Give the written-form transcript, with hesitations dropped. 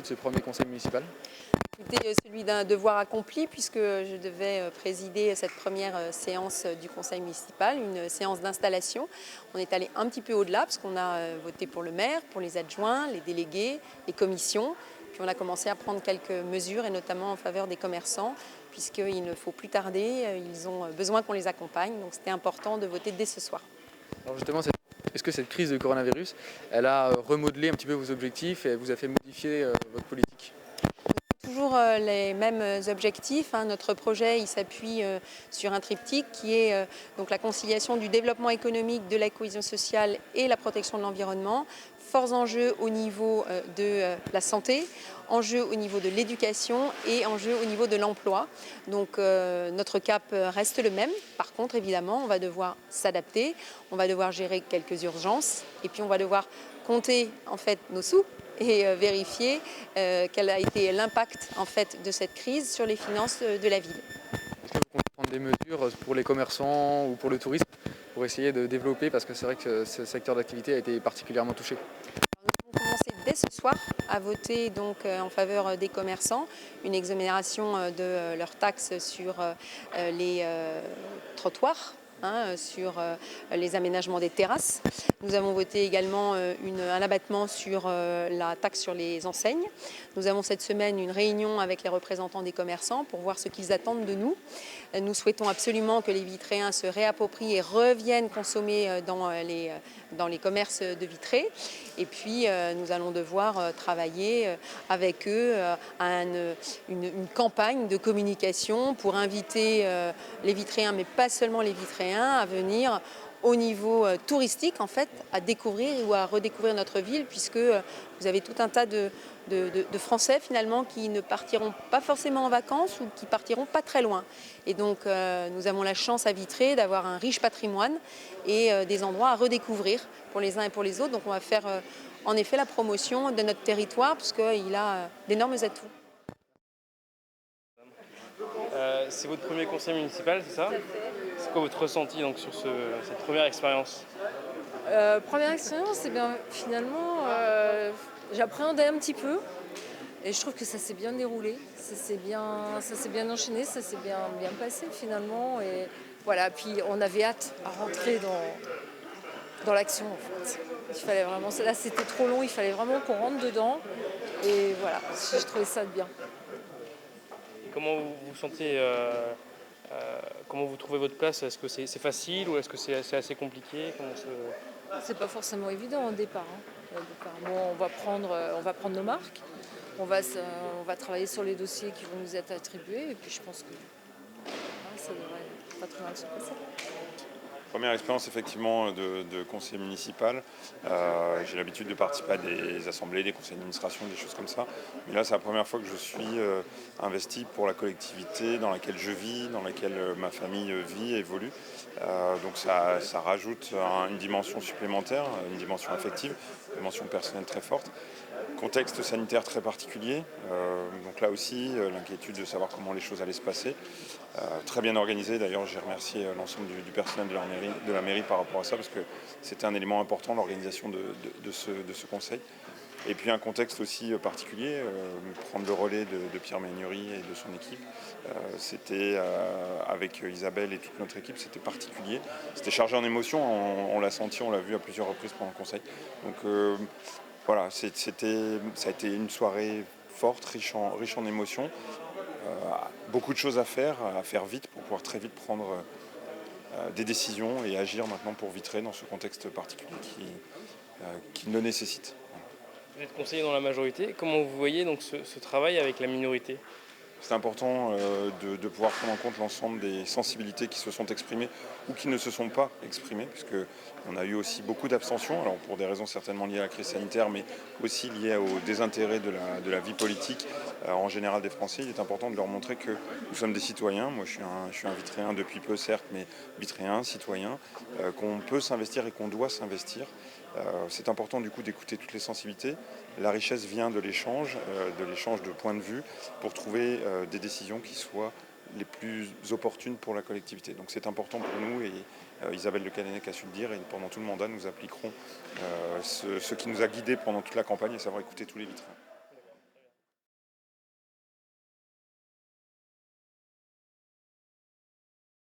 de ce premier conseil municipal? C'était celui d'un devoir accompli puisque je devais présider cette première séance du conseil municipal, une séance d'installation. On est allé un petit peu au-delà parce qu'on a voté pour le maire, pour les adjoints, les délégués, les commissions. Puis on a commencé à prendre quelques mesures et notamment en faveur des commerçants puisqu'il ne faut plus tarder, ils ont besoin qu'on les accompagne. Donc c'était important de voter dès ce soir. Alors justement, est-ce que cette crise de coronavirus, elle a remodelé un petit peu vos objectifs et elle vous a fait modifier votre politique? Toujours les mêmes objectifs. Notre projet il s'appuie sur un triptyque qui est donc la conciliation du développement économique, de la cohésion sociale et la protection de l'environnement. Forts enjeux au niveau de la santé, enjeux au niveau de l'éducation et enjeux au niveau de l'emploi. Donc notre cap reste le même. Par contre, évidemment, on va devoir s'adapter, on va devoir gérer quelques urgences et puis on va devoir compter en fait nos sous et vérifier quel a été l'impact en fait de cette crise sur les finances de la ville. Est-ce que vous comptez prendre des mesures pour les commerçants ou pour le tourisme pour essayer de développer, parce que c'est vrai que ce secteur d'activité a été particulièrement touché? Nous avons commencé dès ce soir à voter donc en faveur des commerçants une exonération de leurs taxes sur les trottoirs. Sur les aménagements des terrasses. Nous avons voté également un abattement sur la taxe sur les enseignes. Nous avons cette semaine une réunion avec les représentants des commerçants pour voir ce qu'ils attendent de nous. Nous souhaitons absolument que les Vitréens se réapproprient et reviennent consommer dans les commerces de Vitré. Et puis nous allons devoir travailler avec eux à une campagne de communication pour inviter les Vitréens, mais pas seulement les Vitréens, à venir au niveau touristique en fait, à découvrir ou à redécouvrir notre ville, puisque vous avez tout un tas de Français finalement qui ne partiront pas forcément en vacances ou qui partiront pas très loin. Et donc nous avons la chance à Vitré d'avoir un riche patrimoine et des endroits à redécouvrir pour les uns et pour les autres. Donc on va faire en effet la promotion de notre territoire parce qu'il a d'énormes atouts. C'est votre premier conseil municipal, c'est ça? C'est quoi votre ressenti donc, sur cette première expérience? Première expérience, eh bien, finalement, j'appréhendais un petit peu et je trouve que ça s'est bien déroulé, ça s'est bien enchaîné, ça s'est bien passé finalement. Et voilà, puis on avait hâte à rentrer dans l'action en fait. Il fallait vraiment, là c'était trop long, il fallait vraiment qu'on rentre dedans et voilà, j'ai trouvé ça bien. Comment vous vous sentez, comment vous trouvez votre place? Est-ce que c'est facile ou est-ce que c'est assez compliqué? C'est pas forcément évident au départ. Bon, on va prendre nos marques, on va travailler sur les dossiers qui vont nous être attribués et puis je pense que voilà, ça devrait pas trop mal se passer. Première expérience effectivement de conseiller municipal. J'ai l'habitude de participer à des assemblées, des conseils d'administration, des choses comme ça. Mais là, c'est la première fois que je suis investi pour la collectivité dans laquelle je vis, dans laquelle ma famille vit et évolue. Donc ça rajoute une dimension supplémentaire, une dimension affective, une dimension personnelle très forte. Contexte sanitaire très particulier, donc là aussi l'inquiétude de savoir comment les choses allaient se passer. Très bien organisé, d'ailleurs j'ai remercié l'ensemble du personnel de la mairie par rapport à ça parce que c'était un élément important, l'organisation de ce conseil. Et puis un contexte aussi particulier, prendre le relais de Pierre Méhaignerie et de son équipe. C'était avec Isabelle et toute notre équipe, c'était particulier. C'était chargé en émotions, on l'a senti, on l'a vu à plusieurs reprises pendant le conseil. Donc voilà, ça a été une soirée forte, riche en émotions. Beaucoup de choses à faire vite pour pouvoir très vite prendre des décisions et agir maintenant pour Vitré dans ce contexte particulier qui le nécessite. Vous êtes conseiller dans la majorité. Comment vous voyez donc ce travail avec la minorité? C'est important de pouvoir prendre en compte l'ensemble des sensibilités qui se sont exprimées ou qui ne se sont pas exprimées, puisqu'on a eu aussi beaucoup d'abstentions, alors pour des raisons certainement liées à la crise sanitaire, mais aussi liées au désintérêt de la vie politique en général des Français. Il est important de leur montrer que nous sommes des citoyens. Moi, je suis un Vitréen depuis peu, certes, mais Vitréen, citoyen, qu'on peut s'investir et qu'on doit s'investir. C'est important du coup d'écouter toutes les sensibilités. La richesse vient de l'échange de points de vue pour trouver des décisions qui soient les plus opportunes pour la collectivité. Donc c'est important pour nous et Isabelle Le Callennec a su le dire et pendant tout le mandat nous appliquerons ce qui nous a guidés pendant toute la campagne, à savoir écouter tous les Vitréens.